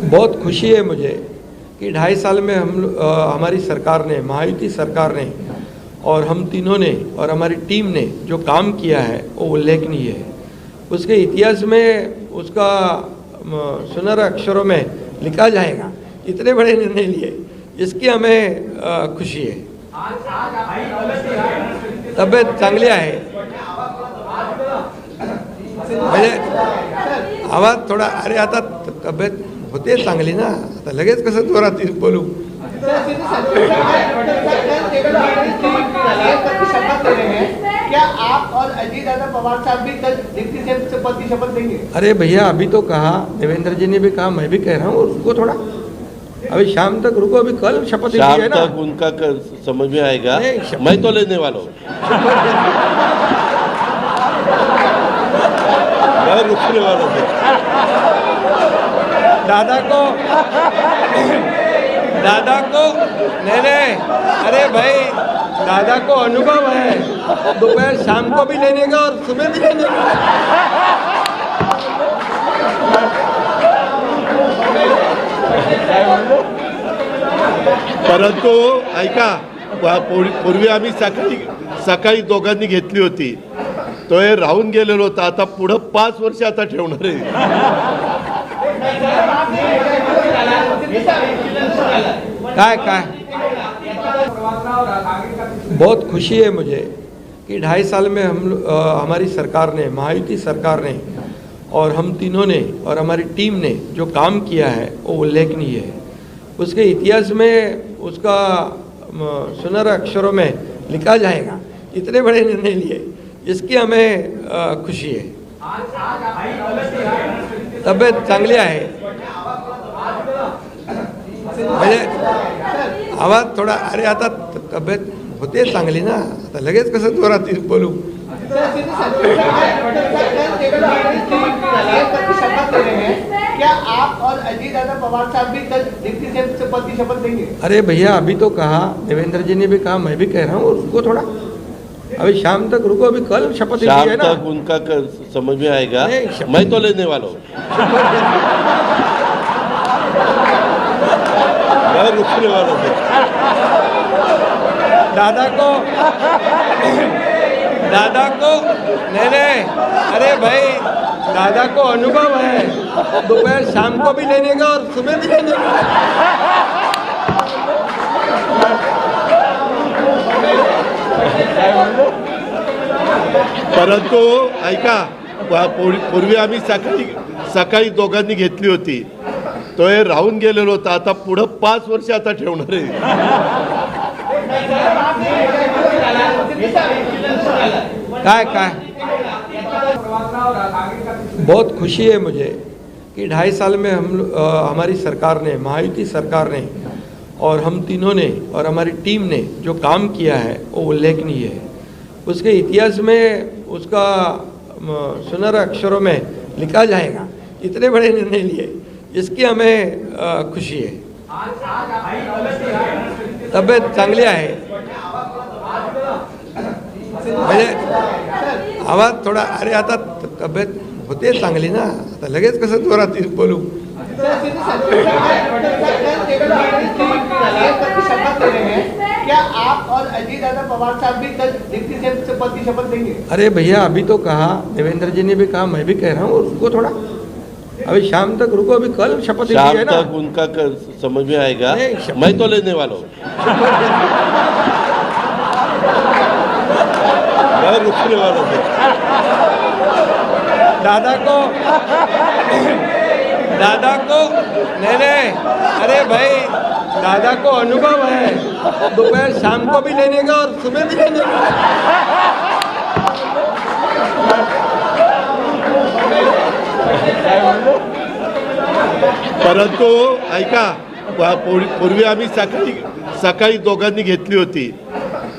बहुत खुशी है मुझे कि 2.5 साल में हमारी सरकार ने, महायुति सरकार ने और हम तीनों ने और हमारी टीम ने जो काम किया है वो उल्लेखनीय है। उसके इतिहास में उसका सुनहरे अक्षरों में लिखा जाएगा। इतने बड़े निर्णय लिए, इसकी हमें खुशी है। तब्येत चांगली आहे। म्हणजे आवाज थोडा, अरे आता तब्येत होते चांगली ना, आता लगेच कसं जोरात बोलू। क्या आप और अजीत पवार साहब भी कल डिप्टी सीएम पद की शपथ लेंगे? अरे भैया, अभी तो कहा, देवेंद्र जी ने भी कहा, मैं भी कह रहा हूँ, रुको थोड़ा, अभी शाम तक रुको, अभी कल शपथ शाम है ना। तक उनका समझ में आएगा। मैं तो लेने वाला हूँ। मैं रुकने वाला हूँ। दादा को नहीं, अरे भाई, दादा को अनुभव है, दोपहर शाम को भी लेने का और सुबह भी लेने का। परंतु ऐका, पूर्वी आम्ही सकाळी दोघांनी घेतली होती, तो हे राहून गेलेलो होता, आता पुढं 5 वर्ष आता ठेवणार आहे। काय बहुत खुशी है मुझे कि 2.5 साल में हमारी सरकार ने, महायुति सरकार ने और हम तीनों ने और हमारी टीम ने जो काम किया है वो उल्लेखनीय है। उसके इतिहास में उसका सुनहरे अक्षरों में लिखा जाएगा। इतने बड़े निर्णय लिए, इसकी हमें खुशी है। तब्येत चांगली आहे। म्हणजे आवाज थोडा, अरे आता तब्येत होते चांगली ना, आता लगेच कसं जोरात बोलू। क्या आप और अजीत पवार साहब भी कल डिप्टी सीएम पद की शपथ लेंगे? अरे भैया, अभी तो कहा, देवेंद्र जी ने भी कहा, मैं भी कह रहा हूँ, रुको थोड़ा, अभी शाम तक रुको, अभी कल शपथ शाम है ना। तक उनका समझ में आएगा। मैं तो लेने वाला हूँ। मैं रुकने वाला हूँ। दादा को नहीं, अरे भाई, दादा को अनुभव है, दोपहर शाम को भी लेने का और सुबह भी लेने का। परंतु ऐका, पूर्वी आम्ही सकाळी दोघांनी घेतली होती, तो हे राहून गेलेलो होता, आता पुढं 5 वर्ष आता ठेवणार आहे। काय बहुत खुशी है मुझे कि 2.5 साल में हमारी सरकार ने, महायुति सरकार ने और हम तीनों ने और हमारी टीम ने जो काम किया है वो उल्लेखनीय है। उसके इतिहास में उसका सुनहरे अक्षरों में लिखा जाएगा। इतने बड़े निर्णय लिए, इसकी हमें खुशी है। तब्येत चांगली आहे। म्हणजे आवाज थोडा, अरे आता तब्येत होते चांगली ना, आता लगेच कसं जोरात बोलू। क्या आप और अजीत पवार साहब भी कल डिप्टी सीएम पद की शपथ लेंगे? अरे भैया, अभी तो कहा, देवेंद्र जी ने भी कहा, मैं भी कह रहा हूँ, रुको थोड़ा, अभी शाम तक रुको, अभी कल शपथ शाम है ना। तक उनका समझ में आएगा। मैं तो लेने वाला हूँ। मैं रुकने वाला हूँ। दादा को नहीं, अरे भाई, दादा को अनुभव है, दोपहर शाम को भी लेने का और सुबह भी लेने का। परंतु ऐका, पूर्वी आम्ही सकाळी दोघांनी घेतली होती,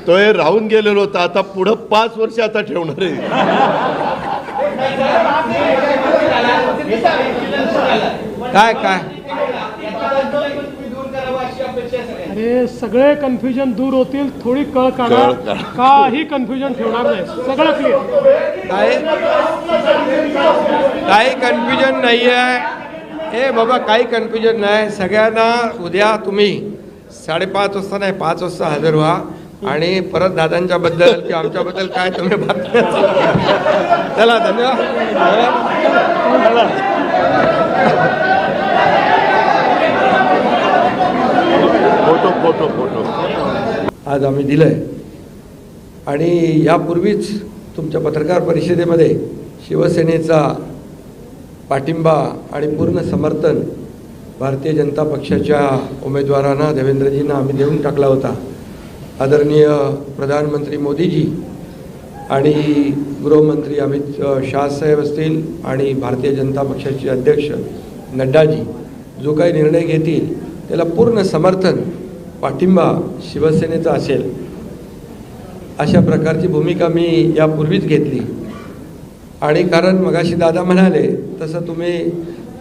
तो हे राहून गेलेलो होता, आता पुढं 5 वर्ष आता ठेवणार आहे। काय अरे सगळे कन्फ्युजन दूर होतील, थोडी कळ काढा, काही कन्फ्युजन ठेवणार नाही, सगळं क्लिअर। काही कन्फ्युजन नाही आहे। ए बाबा काही कन्फ्युजन नाही. सगळ्यांना उद्या तुम्ही 5:30 वाजता नाही 5 वाजता हजर व्हा आणि परत दादांच्या बद्दल किंवा आमच्याबद्दल काय तुम्ही बातम्या चला धन्यवाद. फोटो आज आम्ही दिलंय आणि यापूर्वीच तुमच्या पत्रकार परिषदेमध्ये शिवसेनेचा पाठिंबा आणि पूर्ण समर्थन भारतीय जनता पक्षाच्या उमेदवारांना देवेंद्रजींना आम्ही देऊन टाकला होता. आदरणीय प्रधानमंत्री मोदीजी आणि गृहमंत्री अमित शाह साहेब असतील आणि भारतीय जनता पक्षाचे अध्यक्ष नड्डाजी जो काही निर्णय घेतील त्याला पूर्ण समर्थन पाठिंबा शिवसेनेचा असेल अशा प्रकारची भूमिका मी यापूर्वीच घेतली. आणि कारण मगाशी दादा म्हणाले तसं तुम्ही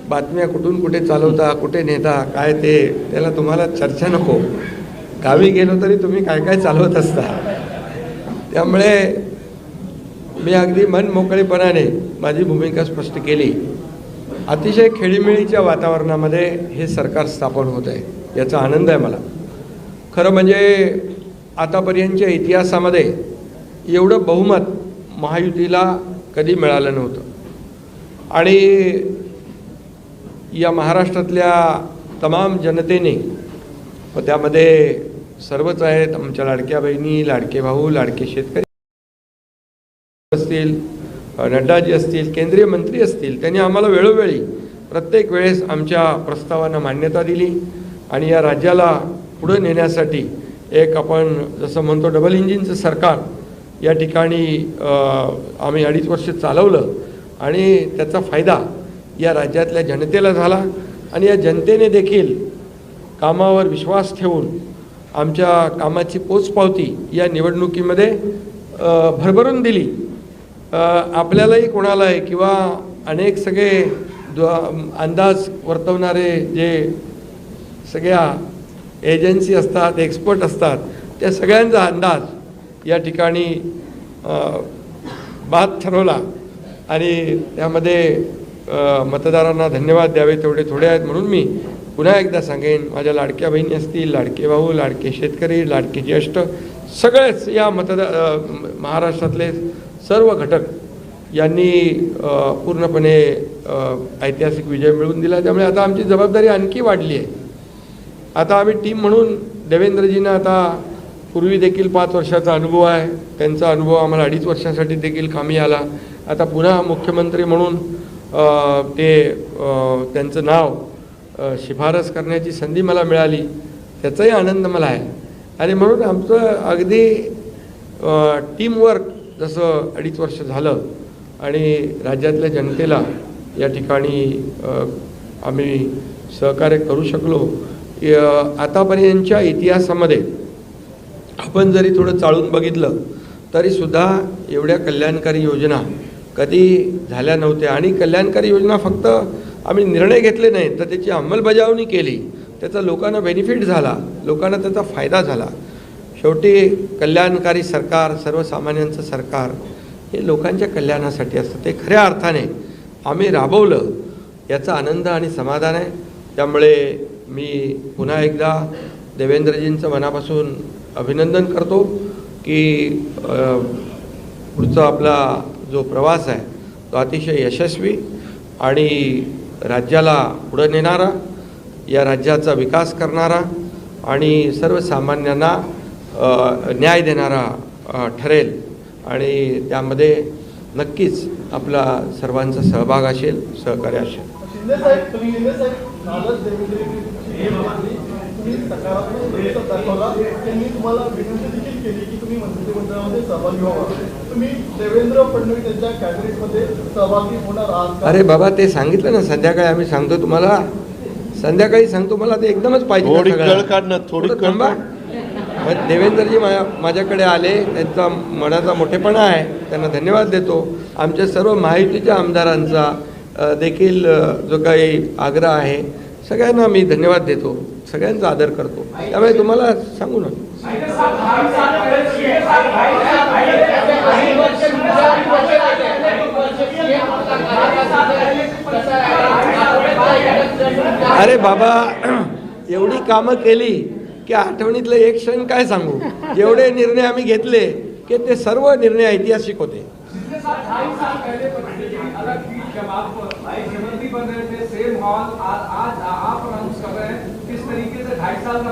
बातम्या कुठून कुठे चालवता कुठे नेता काय ते त्याला तुम्हाला चर्चा नको. गावी गेलो तरी तुम्ही काय काय चालवत असता. त्यामुळे मी अगदी मनमोकळेपणाने माझी भूमिका स्पष्ट केली. अतिशय खेळीमेळीच्या वातावरणामध्ये हे सरकार स्थापन होत आहे याचा आनंद आहे मला. खरं म्हणजे आतापर्यंतच्या इतिहासामध्ये एवढं बहुमत महायुतीला कधी मिळालं नव्हतं. आणि या महाराष्ट्रातल्या तमाम जनतेने व त्यामध्ये सर्वच आहेत आमच्या लाडक्या बहिणी लाडके भाऊ लाडके शेतकरी असतील नड्डाजी असतील केंद्रीय मंत्री असतील त्यांनी आम्हाला वेळोवेळी प्रत्येक वेळेस आमच्या प्रस्तावांना मान्यता दिली आणि या राज्याला पुढे नेण्यासाठी एक आपण जसं म्हणतो डबल इंजिनचं सरकार या ठिकाणी आम्ही 2.5 वर्ष चालवलं आणि त्याचा फायदा या राज्यातल्या जनतेला झाला. आणि या जनतेने देखील कामावर विश्वास ठेवून आमच्या कामाची पोचपावती या निवडणुकीमध्ये भरभरून दिली. आपल्यालाही कोणालाही किंवा अनेक सगळे अंदाज वर्तवणारे जे सगळ्या एजन्सी असतात एक्सपर्ट असतात त्या सगळ्यांचा अंदाज या ठिकाणी बाद ठरवला आणि त्यामध्ये मतदारांना धन्यवाद द्यावे तेवढे थोडे आहेत. म्हणून मी पुन्हा एकदा सांगेन माझ्या लाडक्या बहिणी असतील लाडके भाऊ लाडके शेतकरी लाडके ज्येष्ठ सगळेच या महाराष्ट्रातले सर्व घटक यांनी पूर्णपणे ऐतिहासिक विजय मिळवून दिला. त्यामुळे आता आमची जबाबदारी आणखी वाढली आहे. आता आम्ही टीम म्हणून देवेंद्रजींना आता पूर्वी देखील 5 वर्षाचा अनुभव आहे. त्यांचा अनुभव आम्हाला 2.5 वर्षासाठी देखील कामी आला. आता पुन्हा मुख्यमंत्री म्हणून त्यांचं नाव शिफारस करण्याची संधी मला मिळाली त्याचाही आनंद मला आहे. आणि म्हणून आमचं अगदी टीमवर्क जसं 2.5 वर्ष झालं आणि राज्यातल्या जनतेला या ठिकाणी आम्ही सहकार्य करू शकलो. आतापर्यंतच्या इतिहासामध्ये आपण जरी थोडं चाळून बघितलं तरीसुद्धा एवढ्या कल्याणकारी योजना कधी झाल्या नव्हत्या. आणि कल्याणकारी योजना फक्त आम्ही निर्णय घेतले नाही तर त्याची अंमलबजावणी केली. त्याचा लोकांना बेनिफिट झाला लोकांना त्याचा फायदा झाला. शेवटी कल्याणकारी सरकार सर्वसामान्यांचं सरकार हे लोकांच्या कल्याणासाठी असतं. ते खऱ्या अर्थाने आम्ही राबवलं याचा आनंद आणि समाधान आहे. त्यामुळे मी पुन्हा एकदा देवेंद्रजींचं मनापासून अभिनंदन करतो की पुढचा आपला जो प्रवास आहे तो अतिशय यशस्वी आणि राज्याला पुढे नेणारा या राज्याचा विकास करणारा आणि सर्वसामान्यांना न्याय देणारा ठरेल. आणि त्यामध्ये नक्कीच आपला सर्वांचा सहभाग असेल सहकार्य असेल. तुम्ही सकारात्मक प्रतिसाद दाखवला. त्यांनी तुम्हाला विनंती देखील केली की तुम्ही मंत्रिमंडळामध्ये सहभागी व्हावा. तुम्ही देवेंद्र फडणवीस यांच्या कॅबिनेटमध्ये सहभागी होणार आहात? अरे बाबा ते सांगितलं ना संध्याकाळी आम्ही सांगतो तुम्हाला. संध्याकाळी सांगतो मला ते एकदमच पाहिजे. थोडी कळ काढ ना थोडी थांबा. देवेंद्रजी माझ्याकडे आले त्यांचा मनाचा मोठेपणा आहे त्यांना धन्यवाद देतो. आमच्या सर्व महायुतीच्या आमदारांचा देखील जो काही आग्रह आहे सगळ्यांना मी धन्यवाद देतो. सगळ्यांचा आदर करतो. त्यामुळे तुम्हाला सांगू ना अरे बाबा, एवढी कामं केली की आठवणीतलं एक क्षण काय सांगू. जेवढे निर्णय आम्ही घेतले की ते सर्व निर्णय ऐतिहासिक होते. 2.5 साल पहले अलग पीठ जमात पर मुख्यमंत्री बन रहे थे, सेम हॉल, आज आप अनाउंस कर रहे हैं. किस तरीके से 2.5 साल का